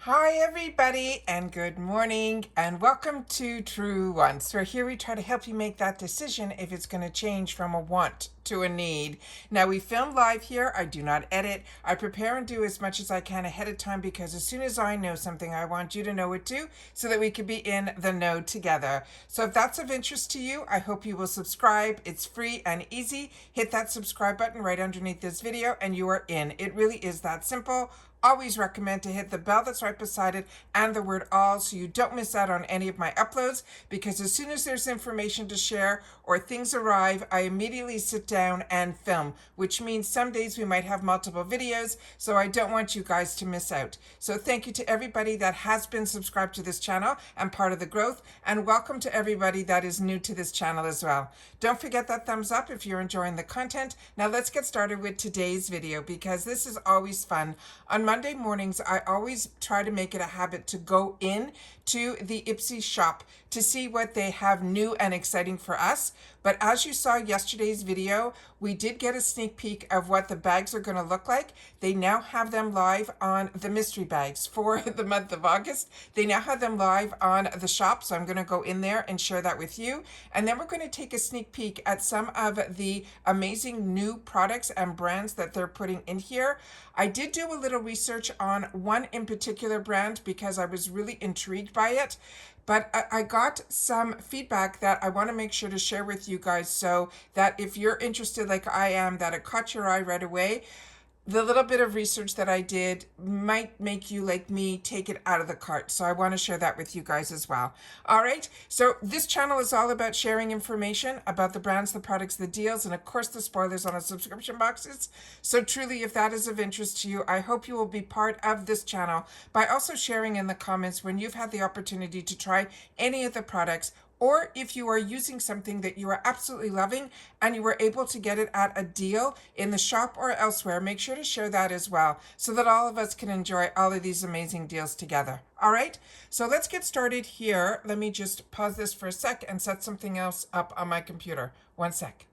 Hi everybody and good morning and welcome to Truewants, where here we try to help you make that decision if it's going to change from a want to a need. Now we film live here. I do not edit. I prepare and do as much as I can ahead of time because as soon as I know something, I want you to know it too so that we can be in the know together. So if that's of interest to you, I hope you will subscribe. It's free and easy. Hit that subscribe button right underneath this video and you are in. It really is that simple. Always recommend to hit the bell that's right beside it and the word all so you don't miss out on any of my uploads, because as soon as there's information to share or things arrive, I immediately sit down and film, which means some days we might have multiple videos, so I don't want you guys to miss out. So thank you to everybody that has been subscribed to this channel and part of the growth, and welcome to everybody that is new to this channel as well. Don't forget that thumbs up if you're enjoying the content. Now let's get started with today's video because this is always fun. On Monday mornings, I always try to make it a habit to go in to the IPSY shop to see what they have new and exciting for us. But as you saw yesterday's video, we did get a sneak peek of what the bags are going to look like. They now have them live on the mystery bags for the month of August. They now have them live on the shop, so I'm going to go in there and share that with you. And then we're going to take a sneak peek at some of the amazing new products and brands that they're putting in here. I did do a little research on one in particular brand because I was really intrigued by it. But I got some feedback that I want to make sure to share with you guys so that if you're interested like I am, that it caught your eye right away. The little bit of research that I did might make you, like me, take it out of the cart. So I want to share that with you guys as well. All right. So this channel is all about sharing information about the brands, the products, the deals, and of course the spoilers on the subscription boxes. So truly, if that is of interest to you, I hope you will be part of this channel by also sharing in the comments when you've had the opportunity to try any of the products, or if you are using something that you are absolutely loving and you were able to get it at a deal in the shop or elsewhere, make sure to share that as well so that all of us can enjoy all of these amazing deals together. All right, so let's get started here. Let me just pause this for a sec and set something else up on my computer. One sec.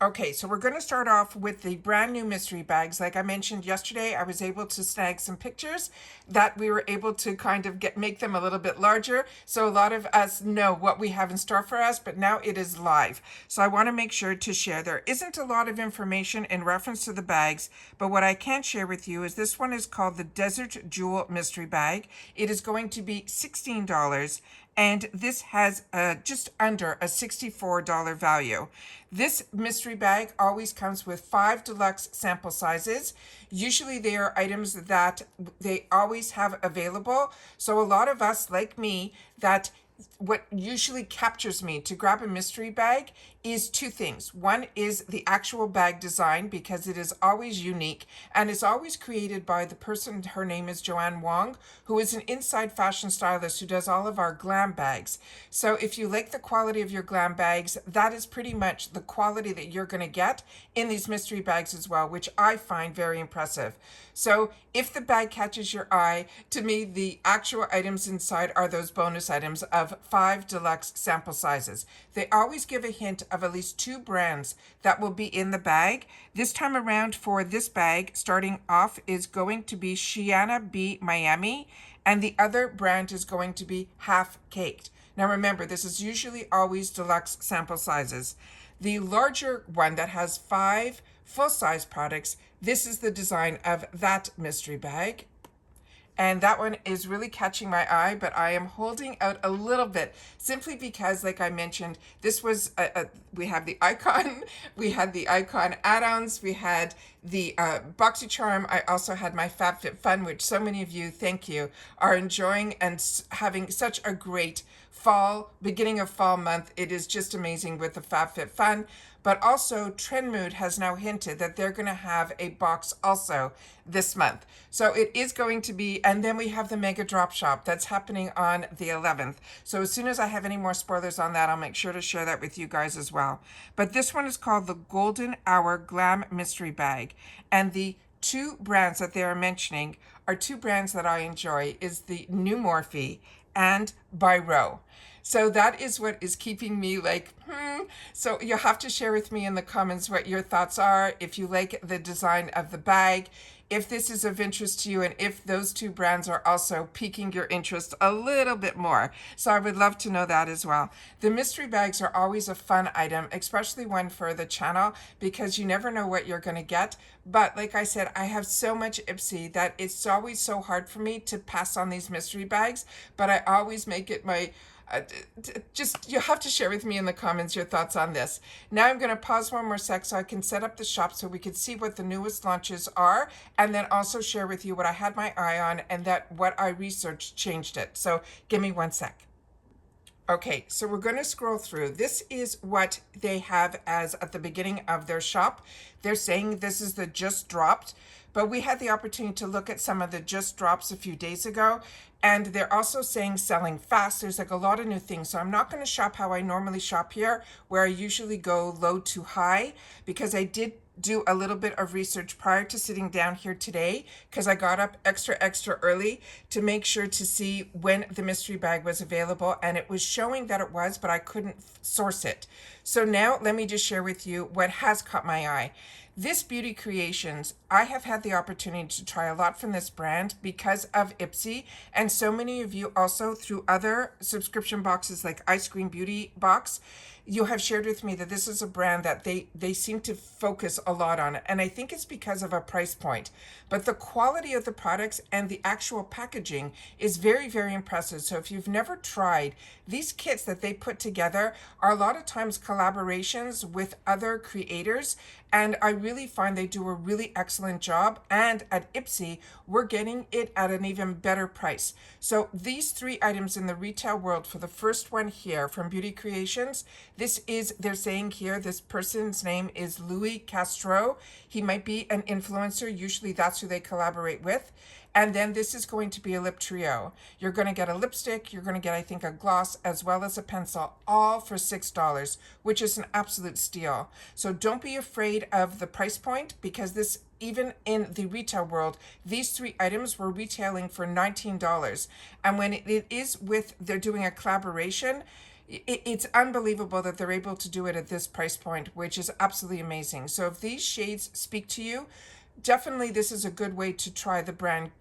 Okay, so we're going to start off with the brand new mystery bags. Like I mentioned yesterday, I was able to snag some pictures that we were able to kind of make them a little bit larger. So a lot of us know what we have in store for us, but now it is live. So I want to make sure to share. There isn't a lot of information in reference to the bags, but what I can share with you is this one is called the Desert Jewel Mystery Bag. It is going to be $16. And this has just under a $64 value. This mystery bag always comes with 5 deluxe sample sizes. Usually they are items that they always have available. So a lot of us, like me, that what usually captures me to grab a mystery bag is two things. One is the actual bag design, because it is always unique and it's always created by the person, her name is Joanne Wong, who is an inside fashion stylist who does all of our glam bags. So if you like the quality of your glam bags, that is pretty much the quality that you're going to get in these mystery bags as well, which I find very impressive. So if the bag catches your eye, to me, the actual items inside are those bonus items of 5 deluxe sample sizes. They always give a hint of at least 2 brands that will be in the bag. This time around for this bag, starting off is going to be Shiana B Miami, and the other brand is going to be Half Caked. Now remember, this is usually always deluxe sample sizes. The larger one that has 5 full-size products, this is the design of that mystery bag. And that one is really catching my eye, but I am holding out a little bit simply because, like I mentioned, this was, we have the icon, we had the icon add-ons, we had the BoxyCharm. I also had my FabFitFun, which so many of you, thank you, are enjoying and having such a great fall, beginning of fall month. It is just amazing with the FabFitFun. But also Trendmood has now hinted that they're going to have a box also this month. So it is going to be, and then we have the Mega Drop Shop that's happening on the 11th. So as soon as I have any more spoilers on that, I'll make sure to share that with you guys as well. But this one is called the Golden Hour Glam Mystery Bag. And the 2 brands that they are mentioning are 2 brands that I enjoy, is the New Morphe and By Row. So that is what is keeping me like, So you'll have to share with me in the comments what your thoughts are. If you like the design of the bag, if this is of interest to you and if those two brands are also piquing your interest a little bit more. So I would love to know that as well. The mystery bags are always a fun item, especially one for the channel, because you never know what you're going to get. But like I said, I have so much IPSY that it's always so hard for me to pass on these mystery bags, but I always make it my just, you have to share with me in the comments your thoughts on this. Now I'm going to pause one more sec so I can set up the shop so we can see what the newest launches are, and then also share with you what I had my eye on and that what I researched changed it. So give me one sec. Okay, so we're going to scroll through. This is what they have as at the beginning of their shop. They're saying this is the just dropped, but we had the opportunity to look at some of the just drops a few days ago, and they're also saying selling fast. There's like a lot of new things. So I'm not going to shop how I normally shop here, where I usually go low to high, because I did do a little bit of research prior to sitting down here today, because I got up extra early to make sure to see when the mystery bag was available, and it was showing that it was, but I couldn't source it. So now let me just share with you what has caught my eye. This Beauty Creations, I have had the opportunity to try a lot from this brand because of IPSY, and so many of you also through other subscription boxes like Ice Cream Beauty Box, you have shared with me that this is a brand that they seem to focus a lot on, and I think it's because of a price point. But the quality of the products and the actual packaging is very impressive. So if you've never tried, these kits that they put together are a lot of times collaborations with other creators, and I really find they do a really excellent job. And at IPSY, we're getting it at an even better price. So these three items in the retail world, for the first one here from Beauty Creations, this is, they're saying here, this person's name is Louis Castro. He might be an influencer. Usually that's who they collaborate with. And then this is going to be a lip trio. You're going to get a lipstick, you're going to get, I think, a gloss, as well as a pencil, all for $6, which is an absolute steal. So don't be afraid of the price point, because this, even in the retail world, these three items were retailing for $19. And when it is with, they're doing a collaboration, it's unbelievable that they're able to do it at this price point, which is absolutely amazing. So if these shades speak to you, definitely this is a good way to try the brand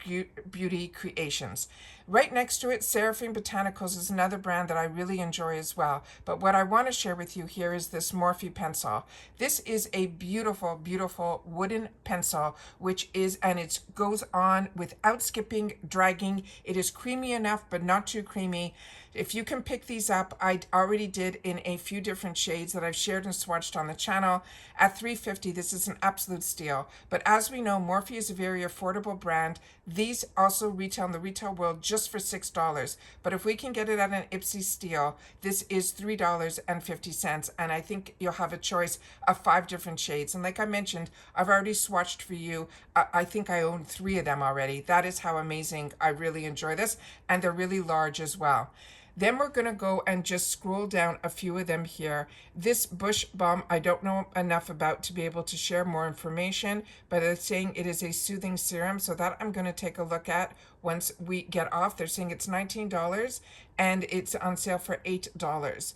Beauty Creations. Right next to it, Seraphim Botanicals is another brand that I really enjoy as well. But what I want to share with you here is this Morphe pencil. This is a beautiful wooden pencil, which is, and it goes on without skipping, dragging. It is creamy enough, but not too creamy. If you can pick these up, I already did in a few different shades that I've shared and swatched on the channel. At $3.50, this is an absolute steal. But as we know, Morphe is a very affordable brand. These also retail in the retail world just for $6. But if we can get it at an IPSY steal, this is $3.50. And I think you'll have a choice of 5 different shades. And like I mentioned, I've already swatched for you. I think I own 3 of them already. That is how amazing I really enjoy this. And they're really large as well. Then we're going to go and just scroll down a few of them here. This Bush Balm, I don't know enough about to be able to share more information, but they're saying it is a soothing serum, so that I'm going to take a look at once we get off. They're saying it's $19 and it's on sale for $8.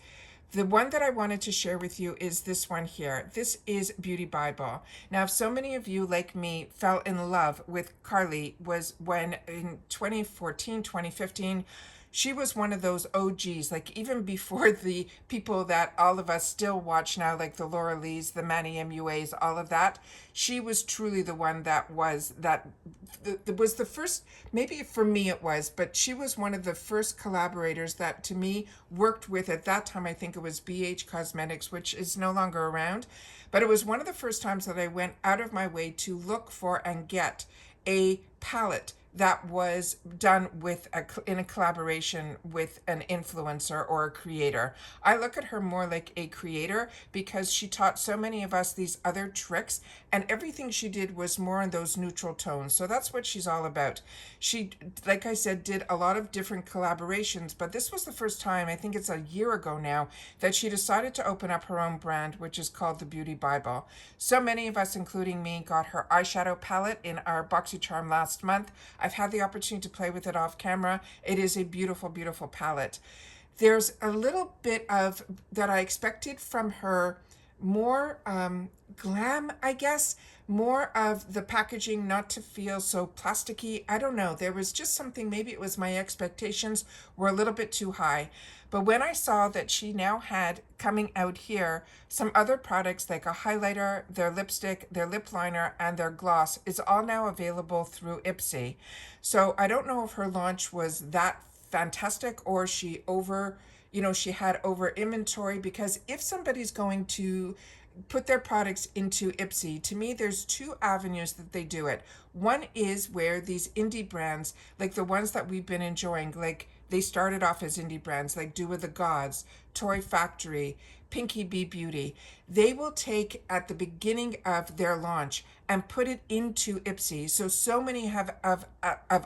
The one that I wanted to share with you is this one here. This is Beauty Bible. Now, if so many of you like me fell in love with Carly, was when in 2014, 2015, she was one of those OGs, like even before the people that all of us still watch now, like the Laura Lees, the Manny MUAs, all of that. She was truly the one that was the first, maybe for me it was, but she was one of the first collaborators that to me worked with, at that time, I think it was BH Cosmetics, which is no longer around. But it was one of the first times that I went out of my way to look for and get a palette that was done with in a collaboration with an influencer or a creator. I look at her more like a creator, because she taught so many of us these other tricks, and everything she did was more in those neutral tones. So that's what she's all about. She, like I said, did a lot of different collaborations, but this was the first time, I think it's a year ago now, that she decided to open up her own brand, which is called the Beauty Bible. So many of us, including me, got her eyeshadow palette in our BoxyCharm last month. I've had the opportunity to play with it off camera. It is a beautiful palette. There's a little bit of that I expected from her more glam, I guess, more of the packaging not to feel so plasticky. I don't know. There was just something, maybe it was my expectations were a little bit too high. But when I saw that she now had coming out here some other products like a highlighter, their lipstick, their lip liner, and their gloss is all now available through IPSY. So I don't know if her launch was that fantastic or she had over inventory, because if somebody's going to put their products into IPSY, to me, there's two avenues that they do it. One is where these indie brands, like the ones that we've been enjoying, like they started off as indie brands, like Do With The Gods, Toy Factory, Pinky Bee Beauty. They will take at the beginning of their launch and put it into IPSY. So many of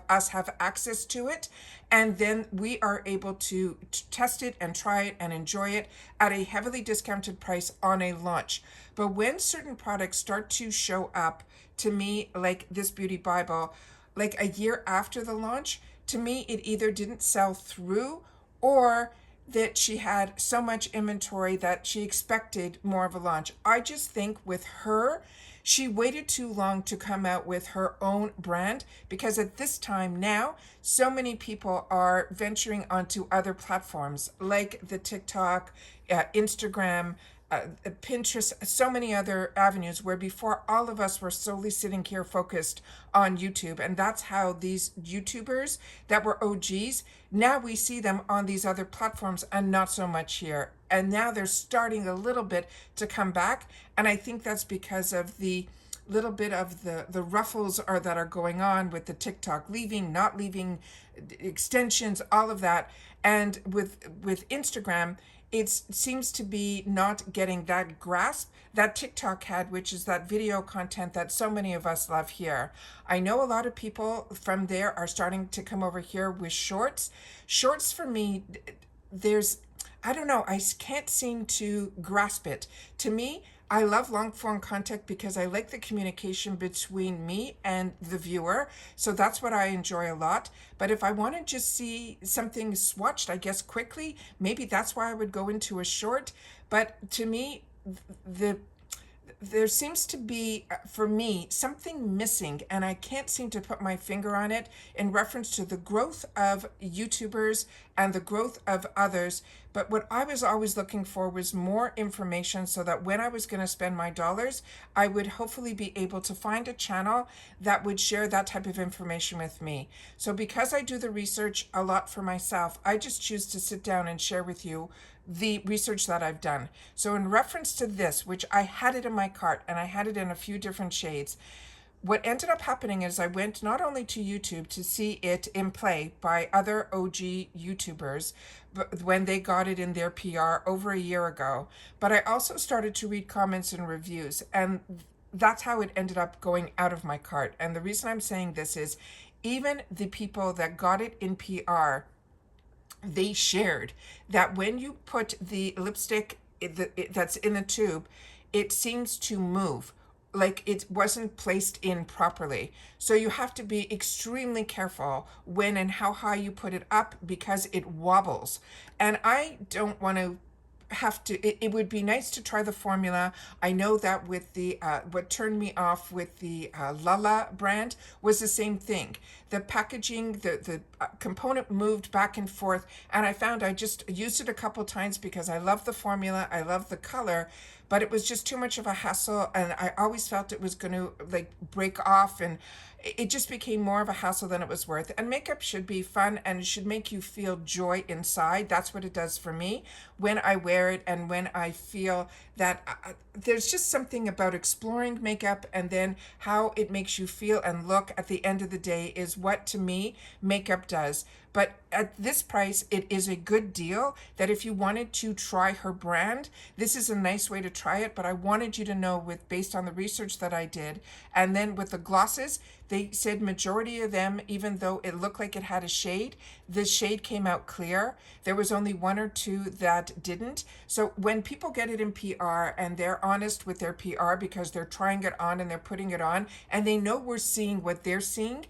us have access to it, and then we are able to test it and try it and enjoy it at a heavily discounted price on a launch. But when certain products start to show up, to me, like this beauty Bible, like a year after the launch, to me, it either didn't sell through, or that she had so much inventory that she expected more of a launch. I just think with her, she waited too long to come out with her own brand, because at this time now, so many people are venturing onto other platforms like the TikTok, Instagram, Pinterest, so many other avenues, where before all of us were solely sitting here focused on YouTube. And that's how these YouTubers that were OGs, now we see them on these other platforms and not so much here. And now they're starting a little bit to come back. And I think that's because of the little bit of the ruffles that are going on with the TikTok leaving, not leaving, extensions, all of that. And with Instagram, it seems to be not getting that grasp that TikTok had, which is that video content that so many of us love here. I know a lot of people from there are starting to come over here with shorts. Shorts for me, I don't know, I can't seem to grasp it. To me, I love long form content because I like the communication between me and the viewer. So that's what I enjoy a lot. But if I want to just see something swatched, I guess quickly, maybe that's why I would go into a short. But to me, the there seems to be, for me, something missing, and I can't seem to put my finger on it, in reference to the growth of YouTubers and the growth of others. But what I was always looking for was more information, so that when I was going to spend my dollars, I would hopefully be able to find a channel that would share that type of information with me. So because I do the research a lot for myself, I just choose to sit down and share with you the research that I've done. So in reference to this, which I had it in my cart and I had it in a few different shades, what ended up happening is I went not only to YouTube to see it in play by other OG YouTubers when they got it in their PR over a year ago, but I also started to read comments and reviews, and that's how it ended up going out of my cart. And the reason I'm saying this is, even the people that got it in PR, they shared that when you put the lipstick that's in the tube, it seems to move like it wasn't placed in properly. So you have to be extremely careful when and how high you put it up, because it wobbles. And I don't want to it would be nice to try the formula. I know that with the what turned me off with the Lala brand was the same thing. The packaging, the component moved back and forth, and I found I just used it a couple times because I love the formula, I love the color, but it was just too much of a hassle, and I always felt it was going to like break off, and it just became more of a hassle than it was worth. And makeup should be fun, and it should make you feel joy inside. That's what it does for me when I wear it, and when I feel that there's just something about exploring makeup, and then how it makes you feel and look at the end of the day is what, to me, makeup does. But at this price, it is a good deal that if you wanted to try her brand, this is a nice way to try it. But I wanted you to know, based on the research that I did, and then with the glosses, they said majority of them, even though it looked like it had a shade, the shade came out clear. There was only one or two that didn't. So when people get it in PR and they're honest with their PR, because they're trying it on and they're putting it on, and they know we're seeing what they're seeing,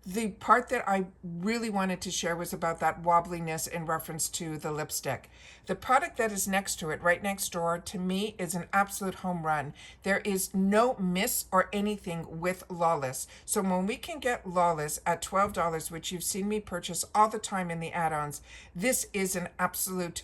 the part that I really wanted to share was about that wobbliness in reference to the lipstick. The product that is next to it, right next door, to me is an absolute home run. There is no miss or anything with Lawless. So when we can get Lawless at $12, which you've seen me purchase all the time in the add-ons, this is an absolute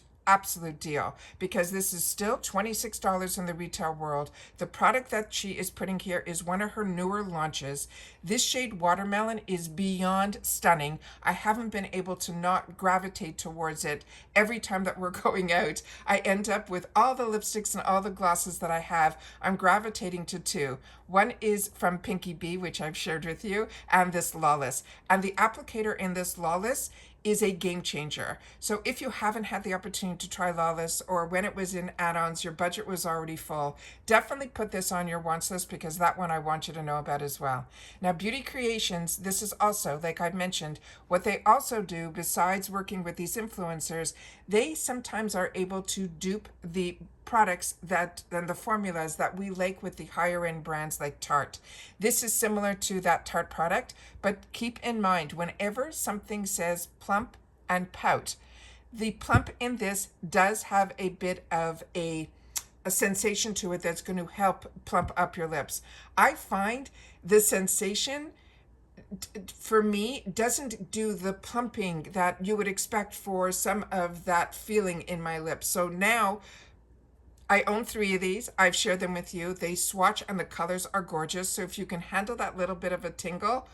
deal, because this is still $26 in the retail world. The product that she is putting here is one of her newer launches. This shade Watermelon is beyond stunning. I haven't been able to not gravitate towards it. Every time that we're going out, I end up with all the lipsticks and all the glosses that I have. I'm gravitating to two. One is from Pinky Bee, which I've shared with you, and this Lawless. And the applicator in this Lawless is a game changer. So if you haven't had the opportunity to try Lawless, or when it was in add-ons, your budget was already full, definitely put this on your wants list, because that one I want you to know about as well. Now, Beauty Creations, this is also, like I've mentioned, what they also do besides working with these influencers, they sometimes are able to dupe the products that and the formulas that we like with the higher end brands like Tarte. This is similar to that Tarte product, but keep in mind, whenever something says plump and pout, the plump in this does have a bit of a sensation to it that's going to help plump up your lips. I find the sensation for me doesn't do the plumping that you would expect for some of that feeling in my lips. So now I own 3 of these. I've shared them with you. They swatch and the colors are gorgeous. So if you can handle that little bit of a tingle,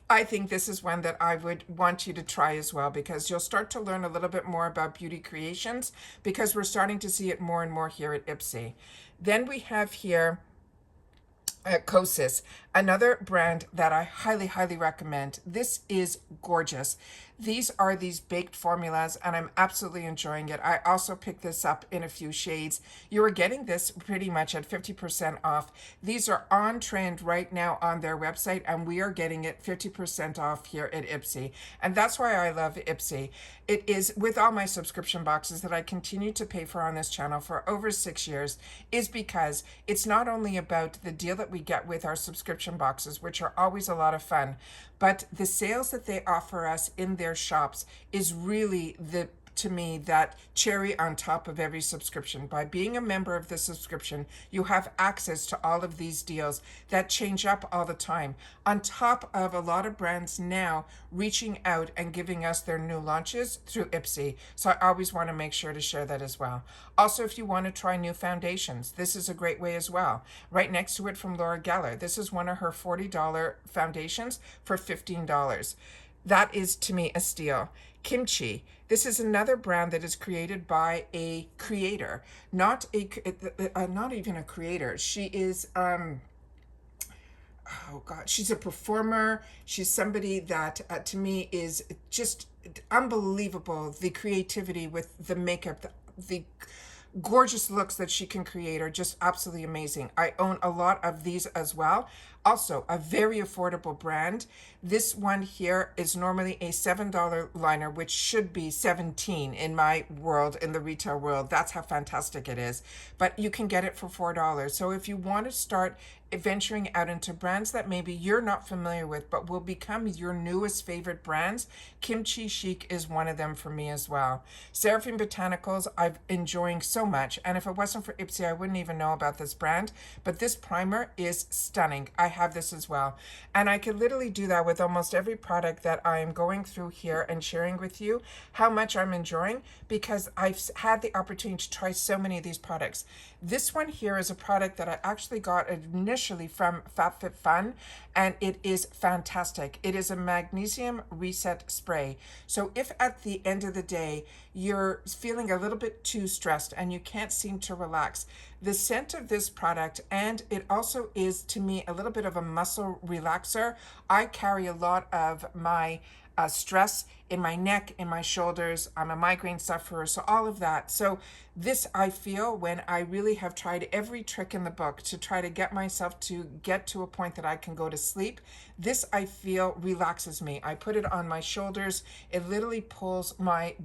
I think this is one that I would want you to try as well, because you'll start to learn a little bit more about Beauty Creations, because we're starting to see it more and more here at IPSY. Then we have here Kosas, another brand that I highly recommend. This is gorgeous. These are these baked formulas, and I'm absolutely enjoying it. I also picked this up in a few shades. You are getting this pretty much at 50% off. These are on trend right now on their website, and we are getting it 50% off here at IPSY. And that's why I love IPSY. It is with all my subscription boxes that I continue to pay for on this channel for over 6 years, is because it's not only about the deal that we get with our subscription boxes, which are always a lot of fun, but the sales that they offer us in their shops is really to me, that cherry on top of every subscription. By being a member of the subscription, you have access to all of these deals that change up all the time, on top of a lot of brands now reaching out and giving us their new launches through IPSY. So I always want to make sure to share that as well. Also, if you want to try new foundations, this is a great way as well. Right next to it from Laura Geller, this is one of her $40 foundations for $15. That is, to me, a steal. Kimchi. This is another brand that is created by a creator, not even a creator. She is, oh God, she's a performer. She's somebody that, to me, is just unbelievable. The creativity with the makeup, the gorgeous looks that she can create are just absolutely amazing. I own a lot of these as well. Also, a very affordable brand. This one here is normally a $7 liner, which should be $17 in my world, in the retail world. That's how fantastic it is. But you can get it for $4. So if you want to start venturing out into brands that maybe you're not familiar with, but will become your newest favorite brands, Kimchi Chic is one of them for me as well. Seraphim Botanicals, I'm enjoying so much. And if it wasn't for IPSY, I wouldn't even know about this brand. But this primer is stunning. I have this as well. And I could literally do that with almost every product that I am going through here and sharing with you how much I'm enjoying, because I've had the opportunity to try so many of these products. This one here is a product that I actually got initially from FabFitFun, and it is fantastic. It is a magnesium reset spray. So if at the end of the day you're feeling a little bit too stressed and you can't seem to relax, the scent of this product, and it also is, to me, a little bit of a muscle relaxer. I carry a lot of my stress in my neck, in my shoulders. I'm a migraine sufferer, so all of that. So this, I feel, when I really have tried every trick in the book to try to get myself to get to a point that I can go to sleep, this, I feel, relaxes me. I put it on my shoulders. It literally pulls my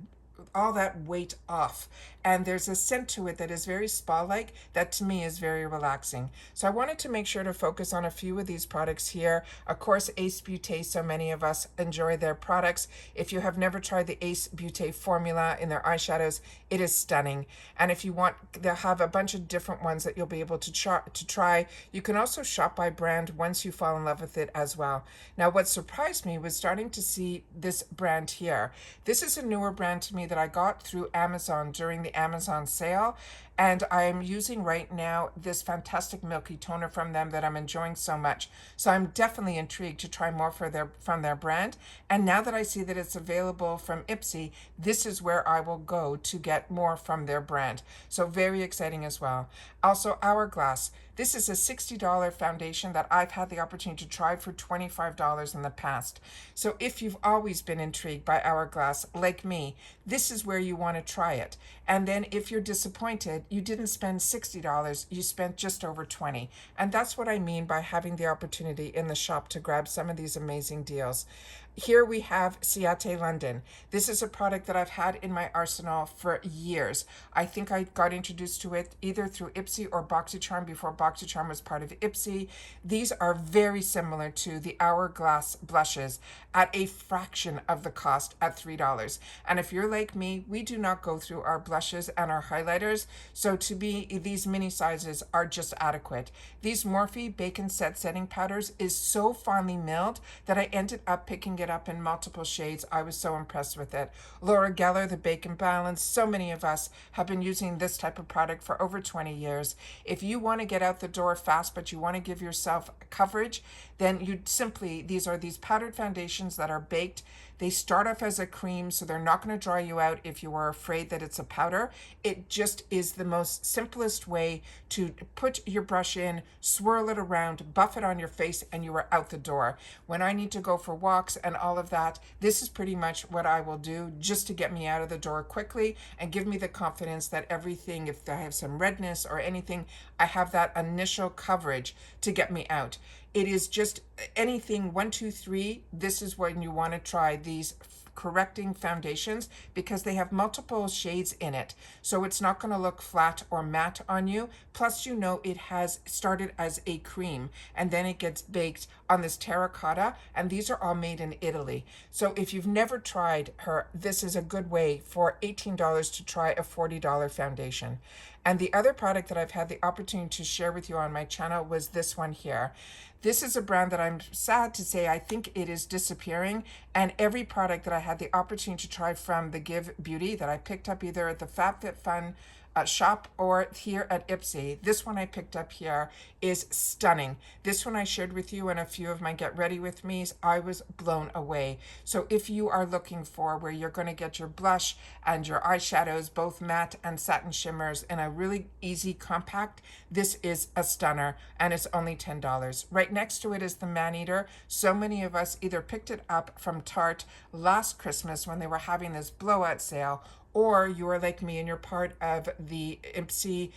all that weight off. And there's a scent to it that is very spa-like that to me is very relaxing. So I wanted to make sure to focus on a few of these products here. Of course, Ace Beauté, so many of us enjoy their products. If you have never tried the Ace Beauté formula in their eyeshadows, it is stunning. And if you want, they'll have a bunch of different ones that you'll be able to try. You can also shop by brand once you fall in love with it as well. Now, what surprised me was starting to see this brand here. This is a newer brand to me that I got through Amazon during the Amazon sale, and I'm using right now this fantastic milky toner from them that I'm enjoying so much. So I'm definitely intrigued to try more from their brand. And now that I see that it's available from IPSY, this is where I will go to get more from their brand. So very exciting as well. Also, Hourglass. This is a $60 foundation that I've had the opportunity to try for $25 in the past. So if you've always been intrigued by Hourglass, like me, this is where you want to try it. And then if you're disappointed, you didn't spend $60, you spent just over $20. And that's what I mean by having the opportunity in the shop to grab some of these amazing deals. Here we have Ciate London. This is a product that I've had in my arsenal for years. I think I got introduced to it either through IPSY or BoxyCharm before BoxyCharm was part of IPSY. These are very similar to the Hourglass blushes at a fraction of the cost at $3. And if you're like me, we do not go through our blushes and our highlighters, so to me, these mini sizes are just adequate. These Morphe Bacon Set Setting Powders is so finely milled that I ended up picking it up in multiple shades. I was so impressed with it. Laura Geller, the Bacon Balance. So many of us have been using this type of product for over 20 years. If you want to get out the door fast, but you want to give yourself coverage, then these are these powdered foundations that are baked. They start off as a cream, so they're not going to dry you out if you are afraid that it's a powder. It just is the most simplest way to put your brush in, swirl it around, buff it on your face, and you are out the door. When I need to go for walks and all of that, this is pretty much what I will do just to get me out of the door quickly and give me the confidence that everything, if I have some redness or anything, I have that initial coverage to get me out. It is just anything 1, 2, 3. This is when you want to try these correcting foundations because they have multiple shades in it. So it's not going to look flat or matte on you. Plus, you know, it has started as a cream and then it gets baked on this terracotta, and these are all made in Italy. So if you've never tried her, this is a good way for $18 to try a $40 foundation. And the other product that I've had the opportunity to share with you on my channel was this one here. This is a brand that I'm sad to say I think it is disappearing, and every product that I had the opportunity to try from the Give Beauty that I picked up either at the FabFitFun shop or here at IPSY. This one I picked up here is stunning. This one I shared with you in a few of my Get Ready With Me's. I was blown away. So if you are looking for where you're going to get your blush and your eyeshadows, both matte and satin shimmers, in a really easy compact, this is a stunner, and it's only $10. Right next to it is the Maneater. So many of us either picked it up from Tarte last Christmas when they were having this blowout sale, or you are like me and you're part of the IPSY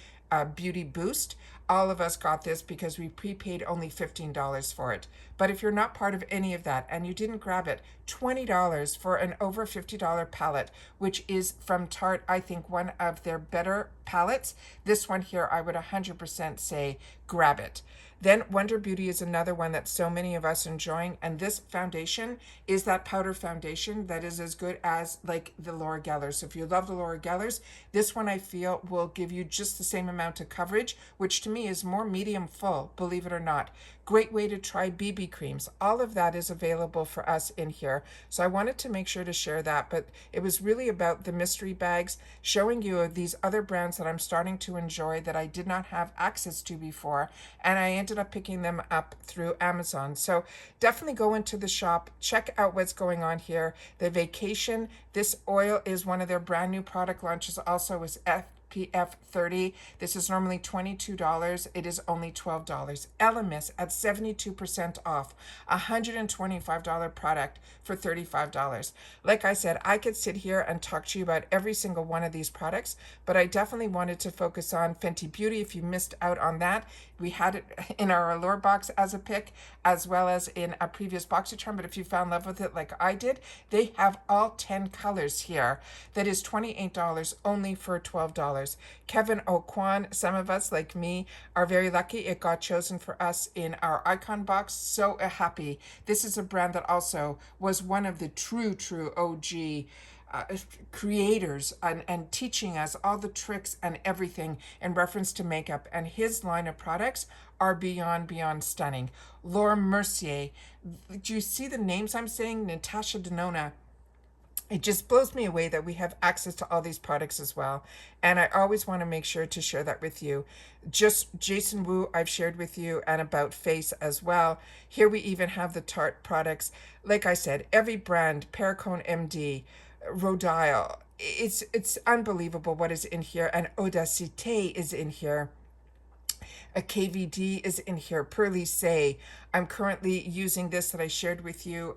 Beauty Boost. All of us got this because we prepaid only $15 for it. But if you're not part of any of that and you didn't grab it, $20 for an over $50 palette, which is from Tarte, I think one of their better palettes. This one here, I would 100% say grab it. Then Wonder Beauty is another one that so many of us enjoying, and this foundation is that powder foundation that is as good as like the Laura Geller. So if you love the Laura Gellers, this one I feel will give you just the same amount of coverage, which to me is more medium full, believe it or not. Great way to try BB creams. All of that is available for us in here. So I wanted to make sure to share that, but it was really about the mystery bags, showing you these other brands that I'm starting to enjoy that I did not have access to before, and I ended up picking them up through Amazon. So definitely go into the shop, check out what's going on here. The Vacation, this oil is one of their brand new product launches, also is SPF 30. This is normally $22. It is only $12. Elemis at 72% off. $125 product for $35. Like I said, I could sit here and talk to you about every single one of these products, but I definitely wanted to focus on Fenty Beauty. If you missed out on that, we had it in our Allure box as a pick, as well as in a previous BoxyCharm. But if you fell in love with it like I did, they have all 10 colors here. That is $28 only for $12. Kevin O'Quan, some of us like me are very lucky. It got chosen for us in our icon box. So happy. This is a brand that also was one of the true OG creators and teaching us all the tricks and everything in reference to makeup, and his line of products are beyond stunning. Laura Mercier, do you see the names I'm saying? Natasha Denona. It just blows me away that we have access to all these products as well. And I always want to make sure to share that with you. Just Jason Wu, I've shared with you, and About Face as well. Here we even have the Tarte products. Like I said, every brand, Perricone MD, Rodile, it's unbelievable what is in here. And Audacité is in here. A KVD is in here. Pearly Say. I'm currently using this that I shared with you.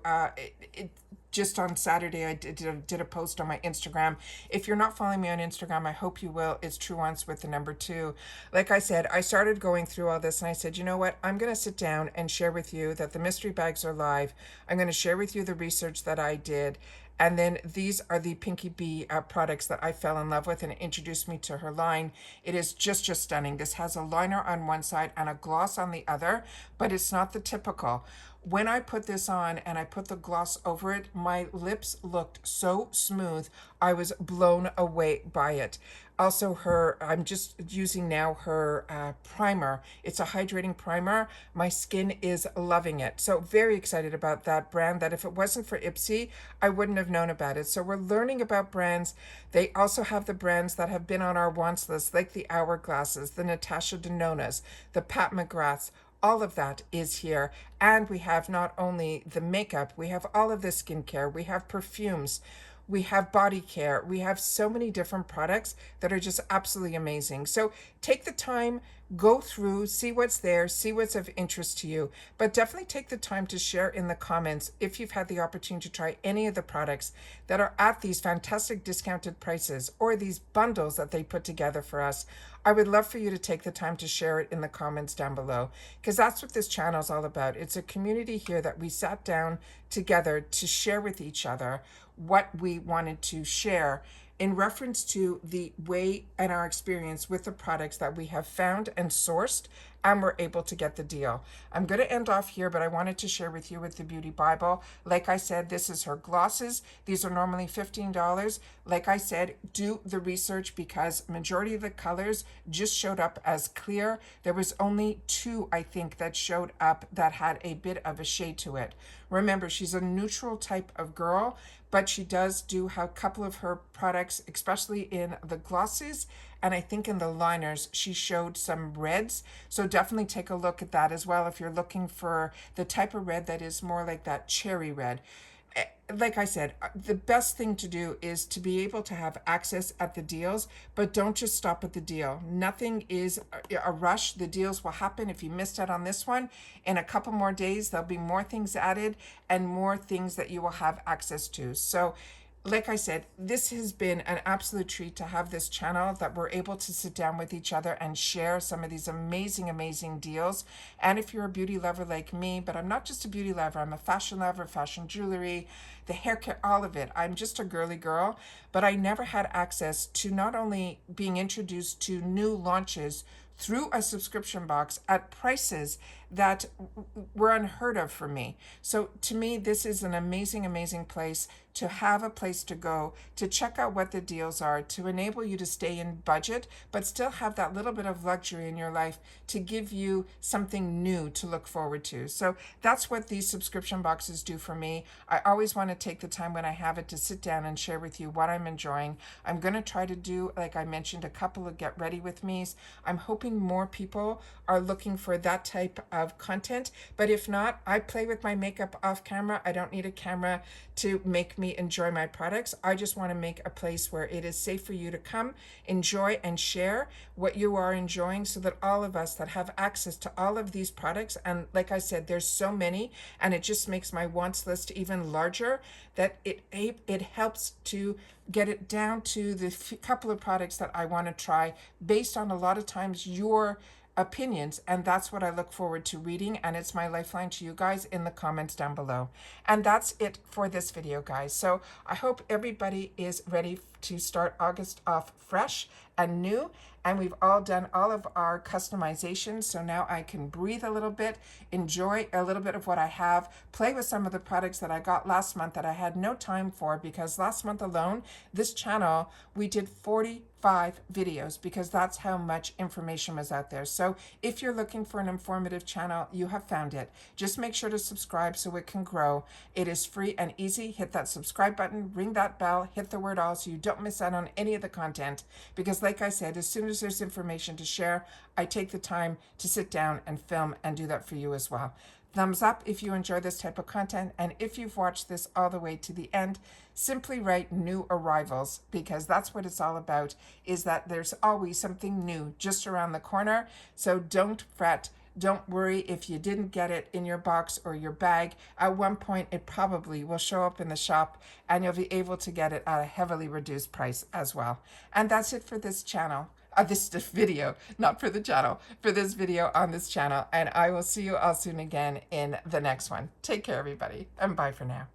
Just on Saturday, I did a post on my Instagram. If you're not following me on Instagram, I hope you will. It's Truewants with the number 2. Like I said, I started going through all this and I said, you know what? I'm going to sit down and share with you that the mystery bags are live. I'm going to share with you the research that I did. And then these are the Pinky Bee products that I fell in love with and introduced me to her line. It is just stunning. This has a liner on one side and a gloss on the other, but it's not the typical. When I put this on and I put the gloss over it, my lips looked so smooth. I was blown away by it. Also I'm just using now her primer. It's a hydrating primer. My skin is loving it. So very excited about that brand, that if it wasn't for IPSY, I wouldn't have known about it. So we're learning about brands. They also have the brands that have been on our wants list, like the Hourglasses, the Natasha Denonas, the Pat McGraths. All of that is here. And we have not only the makeup, we have all of the skincare, we have perfumes, we have body care, we have so many different products that are just absolutely amazing. So take the time, go through, see what's there, see what's of interest to you, but definitely take the time to share in the comments if you've had the opportunity to try any of the products that are at these fantastic discounted prices or these bundles that they put together for us. I would love for you to take the time to share it in the comments down below, because that's what this channel is all about. It's a community here that we sat down together to share with each other what we wanted to share in reference to the way and our experience with the products that we have found and sourced, and we're able to get the deal. I'm going to end off here, but I wanted to share with you with the Beauty Bible. Like I said, this is her glosses. These are normally $15. Like I said, do the research, because majority of the colors just showed up as clear. There was only 2, I think, that showed up that had a bit of a shade to it. Remember, she's a neutral type of girl, but she does do have a couple of her products, especially in the glosses, and I think in the liners, she showed some reds. So definitely take a look at that as well if you're looking for the type of red that is more like that cherry red. Like I said, the best thing to do is to be able to have access at the deals, but don't just stop at the deal. Nothing is a rush. The deals will happen. If you missed out on this one, in a couple more days, there'll be more things added and more things that you will have access to. So like I said, this has been an absolute treat to have this channel that we're able to sit down with each other and share some of these amazing deals. And if you're a beauty lover like me, but I'm not just a beauty lover, I'm a fashion lover, fashion jewelry, the hair care, all of it. I'm just a girly girl, but I never had access to not only being introduced to new launches through a subscription box at prices that were unheard of for me. So to me, this is an amazing place to have a place to go, to check out what the deals are, to enable you to stay in budget, but still have that little bit of luxury in your life to give you something new to look forward to. So that's what these subscription boxes do for me. I always want to take the time when I have it to sit down and share with you what I'm enjoying. I'm going to try to do, like I mentioned, a couple of get ready with me's. I'm hoping more people are looking for that type of content. But if not, I play with my makeup off camera. I don't need a camera to make me enjoy my products. I just want to make a place where it is safe for you to come, enjoy, and share what you are enjoying, so that all of us that have access to all of these products, and like I said, there's so many, and it just makes my wants list even larger, that it helps to get it down to the couple of products that I want to try based on a lot of times your opinions, and that's what I look forward to reading, and it's my lifeline to you guys in the comments down below. And that's it for this video, guys. So I hope everybody is ready to start August off fresh and new, and we've all done all of our customizations, so now I can breathe a little bit, enjoy a little bit of what I have, play with some of the products that I got last month that I had no time for, because last month alone, this channel, we did 45 videos, because that's how much information was out there. So if you're looking for an informative channel, you have found it. Just make sure to subscribe so it can grow. It is free and easy. Hit that subscribe button, ring that bell, hit the word all so you don't miss out on any of the content, because like I said, as soon as there's information to share, I take the time to sit down and film and do that for you as well. Thumbs up if you enjoy this type of content, and if you've watched this all the way to the end, simply write new arrivals, because that's what it's all about, is that there's always something new just around the corner. So don't fret. Don't worry if you didn't get it in your box or your bag. At one point, it probably will show up in the shop, and you'll be able to get it at a heavily reduced price as well. And that's it for this channel. This video, not for the channel, for this video on this channel. And I will see you all soon again in the next one. Take care, everybody, and bye for now.